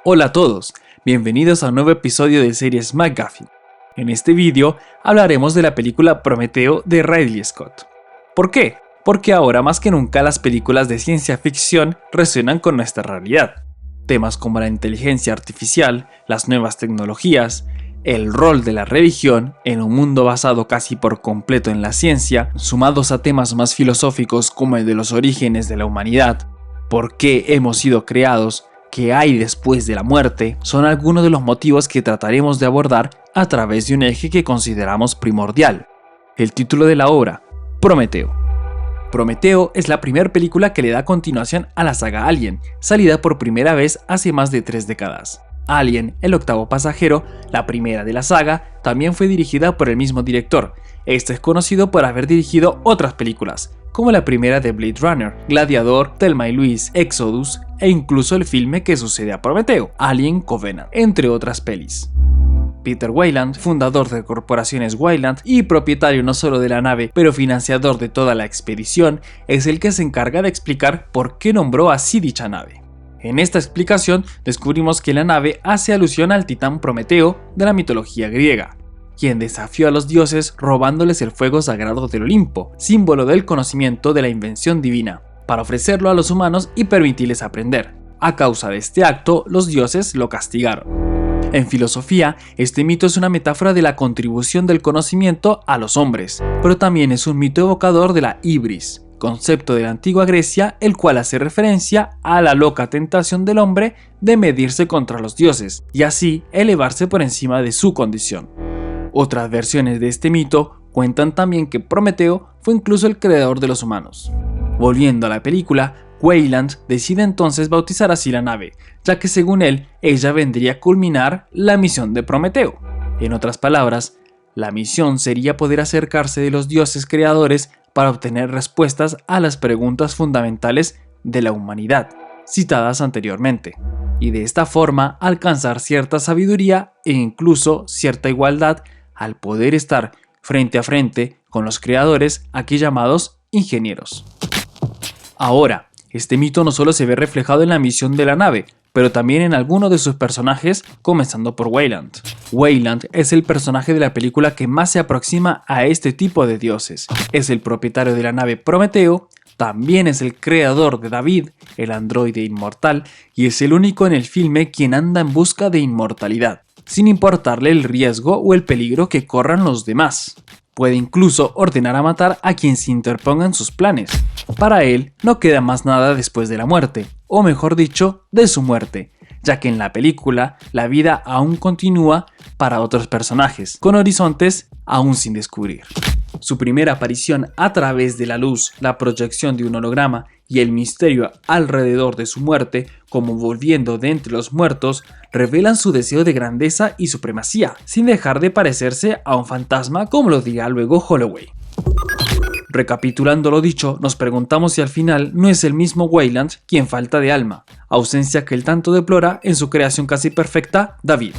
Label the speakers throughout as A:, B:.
A: Hola a todos, bienvenidos a un nuevo episodio de series McGuffin. En este vídeo hablaremos de la película Prometeo de Ridley Scott. ¿Por qué? Porque ahora más que nunca las películas de ciencia ficción resuenan con nuestra realidad. Temas como la inteligencia artificial, las nuevas tecnologías, el rol de la religión en un mundo basado casi por completo en la ciencia, sumados a temas más filosóficos como el de los orígenes de la humanidad, por qué hemos sido creados, qué hay después de la muerte, son algunos de los motivos que trataremos de abordar a través de un eje que consideramos primordial: el título de la obra, Prometeo. Prometeo es la primera película que le da continuación a la saga Alien, salida por primera vez hace más de 3 décadas. Alien, el octavo pasajero, la primera de la saga, también fue dirigida por el mismo director. Este es conocido por haber dirigido otras películas, como la primera de Blade Runner, Gladiador, Thelma y Louise, Exodus e incluso el filme que sucede a Prometeo, Alien Covenant, entre otras pelis. Peter Weyland, fundador de corporaciones Weyland y propietario no solo de la nave, pero financiador de toda la expedición, es el que se encarga de explicar por qué nombró así dicha nave. En esta explicación descubrimos que la nave hace alusión al titán Prometeo de la mitología griega, quien desafió a los dioses robándoles el fuego sagrado del Olimpo, símbolo del conocimiento de la invención divina, para ofrecerlo a los humanos y permitirles aprender. A causa de este acto, los dioses lo castigaron. En filosofía, este mito es una metáfora de la contribución del conocimiento a los hombres, pero también es un mito evocador de la hibris, concepto de la antigua Grecia, el cual hace referencia a la loca tentación del hombre de medirse contra los dioses y así elevarse por encima de su condición. Otras versiones de este mito cuentan también que Prometeo fue incluso el creador de los humanos. Volviendo a la película, Weyland decide entonces bautizar así la nave, ya que según él, ella vendría a culminar la misión de Prometeo. En otras palabras, la misión sería poder acercarse de los dioses creadores para obtener respuestas a las preguntas fundamentales de la humanidad, citadas anteriormente, y de esta forma alcanzar cierta sabiduría e incluso cierta igualdad al poder estar frente a frente con los creadores, aquí llamados ingenieros. Ahora, este mito no solo se ve reflejado en la misión de la nave, pero también en algunos de sus personajes, comenzando por Weyland. Weyland es el personaje de la película que más se aproxima a este tipo de dioses. Es el propietario de la nave Prometeo, también es el creador de David, el androide inmortal, y es el único en el filme quien anda en busca de inmortalidad, sin importarle el riesgo o el peligro que corran los demás. Puede incluso ordenar a matar a quien se interponga en sus planes. Para él no queda más nada después de la muerte, o mejor dicho, de su muerte, ya que en la película la vida aún continúa para otros personajes, con horizontes aún sin descubrir. Su primera aparición a través de la luz, la proyección de un holograma y el misterio alrededor de su muerte, como volviendo de entre los muertos, revelan su deseo de grandeza y supremacía, sin dejar de parecerse a un fantasma, como lo dirá luego Holloway. Recapitulando lo dicho, nos preguntamos si al final no es el mismo Weyland quien falta de alma, ausencia que él tanto deplora en su creación casi perfecta, David.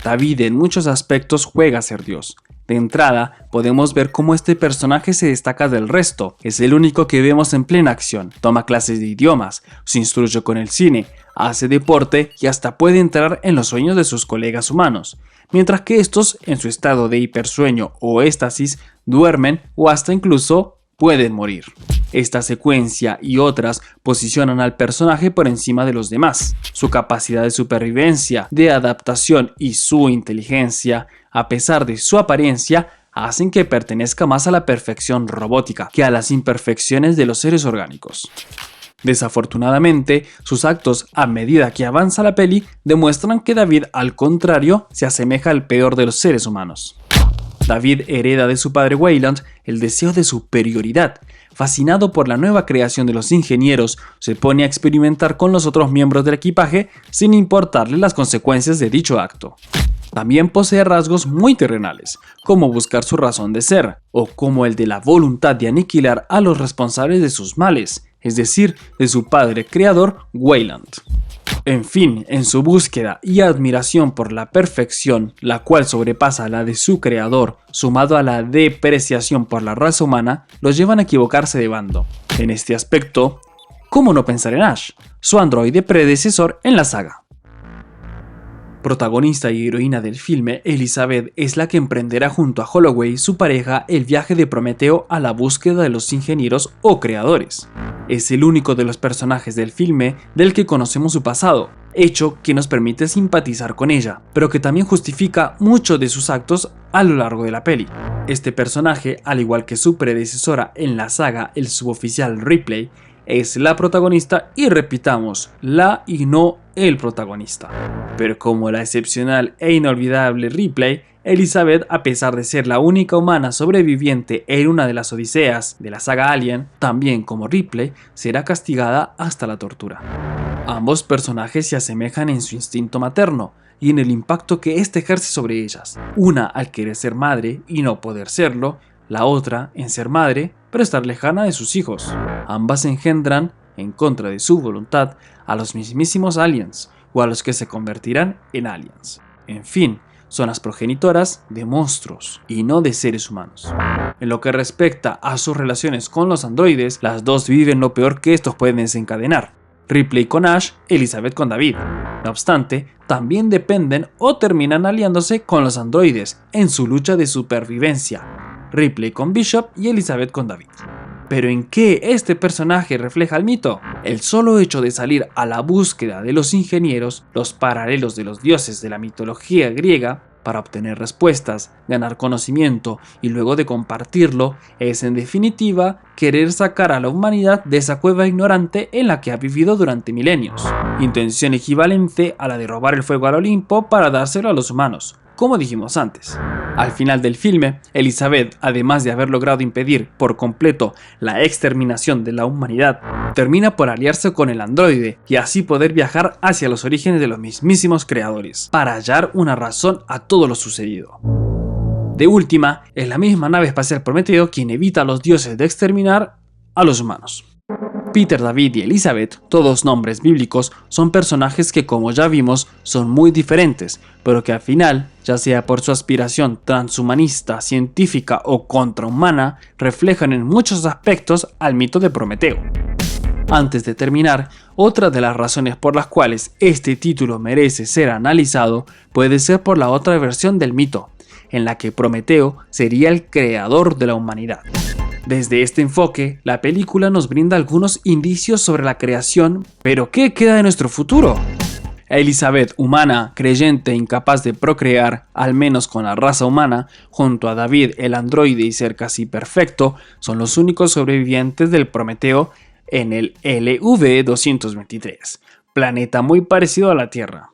A: David en muchos aspectos juega a ser Dios. De entrada, podemos ver cómo este personaje se destaca del resto. Es el único que vemos en plena acción, toma clases de idiomas, se instruye con el cine, hace deporte y hasta puede entrar en los sueños de sus colegas humanos, mientras que estos, en su estado de hipersueño o éxtasis, duermen o hasta incluso pueden morir. Esta secuencia y otras posicionan al personaje por encima de los demás. Su capacidad de supervivencia, de adaptación y su inteligencia, a pesar de su apariencia, hacen que pertenezca más a la perfección robótica que a las imperfecciones de los seres orgánicos. Desafortunadamente, sus actos a medida que avanza la peli demuestran que David, al contrario, se asemeja al peor de los seres humanos. David hereda de su padre Weyland el deseo de superioridad. Fascinado por la nueva creación de los ingenieros, se pone a experimentar con los otros miembros del equipaje sin importarle las consecuencias de dicho acto. También posee rasgos muy terrenales, como buscar su razón de ser, o como el de la voluntad de aniquilar a los responsables de sus males, es decir, de su padre creador, Weyland. En fin, en su búsqueda y admiración por la perfección, la cual sobrepasa la de su creador, sumado a la depreciación por la raza humana, los llevan a equivocarse de bando. En este aspecto, ¿Cómo no pensar en Ash, su androide predecesor en la saga? Protagonista y heroína del filme, Elizabeth es la que emprenderá junto a Holloway, su pareja, el viaje de Prometeo a la búsqueda de los ingenieros o creadores. Es el único de los personajes del filme del que conocemos su pasado, hecho que nos permite simpatizar con ella, pero que también justifica muchos de sus actos a lo largo de la peli. Este personaje, al igual que su predecesora en la saga, el suboficial Ripley, es la protagonista y repitamos, la y no el protagonista. Pero como la excepcional e inolvidable Ripley, Elizabeth, a pesar de ser la única humana sobreviviente en una de las odiseas de la saga Alien, también como Ripley, será castigada hasta la tortura. Ambos personajes se asemejan en su instinto materno y en el impacto que éste ejerce sobre ellas, una al querer ser madre y no poder serlo, la otra en ser madre pero estar lejana de sus hijos. Ambas engendran, en contra de su voluntad, a los mismísimos aliens o a los que se convertirán en aliens. En fin, son las progenitoras de monstruos y no de seres humanos. En lo que respecta a sus relaciones con los androides, las dos viven lo peor que estos pueden desencadenar. Ripley con Ash, Elizabeth con David. No obstante, también dependen o terminan aliándose con los androides en su lucha de supervivencia. Ripley con Bishop y Elizabeth con David. ¿Pero en qué este personaje refleja el mito? El solo hecho de salir a la búsqueda de los ingenieros, los paralelos de los dioses de la mitología griega, para obtener respuestas, ganar conocimiento y luego de compartirlo, es en definitiva querer sacar a la humanidad de esa cueva ignorante en la que ha vivido durante milenios. Intención equivalente a la de robar el fuego al Olimpo para dárselo a los humanos, como dijimos antes. Al final del filme, Elizabeth, además de haber logrado impedir por completo la exterminación de la humanidad, termina por aliarse con el androide y así poder viajar hacia los orígenes de los mismísimos creadores, para hallar una razón a todo lo sucedido. De última, es la misma nave espacial Prometeo quien evita a los dioses de exterminar a los humanos. Peter, David y Elizabeth, todos nombres bíblicos, son personajes que, como ya vimos, son muy diferentes, pero que al final, ya sea por su aspiración transhumanista, científica o contrahumana, reflejan en muchos aspectos al mito de Prometeo. Antes de terminar, otra de las razones por las cuales este título merece ser analizado puede ser por la otra versión del mito, en la que Prometeo sería el creador de la humanidad. Desde este enfoque, la película nos brinda algunos indicios sobre la creación, pero ¿qué queda de nuestro futuro? Elizabeth, humana, creyente e incapaz de procrear, al menos con la raza humana, junto a David, el androide y ser casi perfecto, son los únicos sobrevivientes del Prometeo en el LV-223, planeta muy parecido a la Tierra.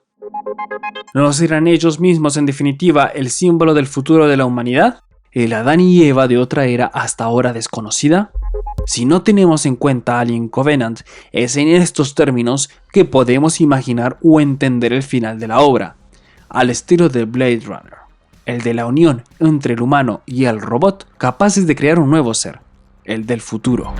A: ¿No serán ellos mismos en definitiva el símbolo del futuro de la humanidad? ¿El Adán y Eva de otra era hasta ahora desconocida? Si no tenemos en cuenta Alien Covenant, es en estos términos que podemos imaginar o entender el final de la obra, al estilo de Blade Runner, el de la unión entre el humano y el robot, capaces de crear un nuevo ser, el del futuro.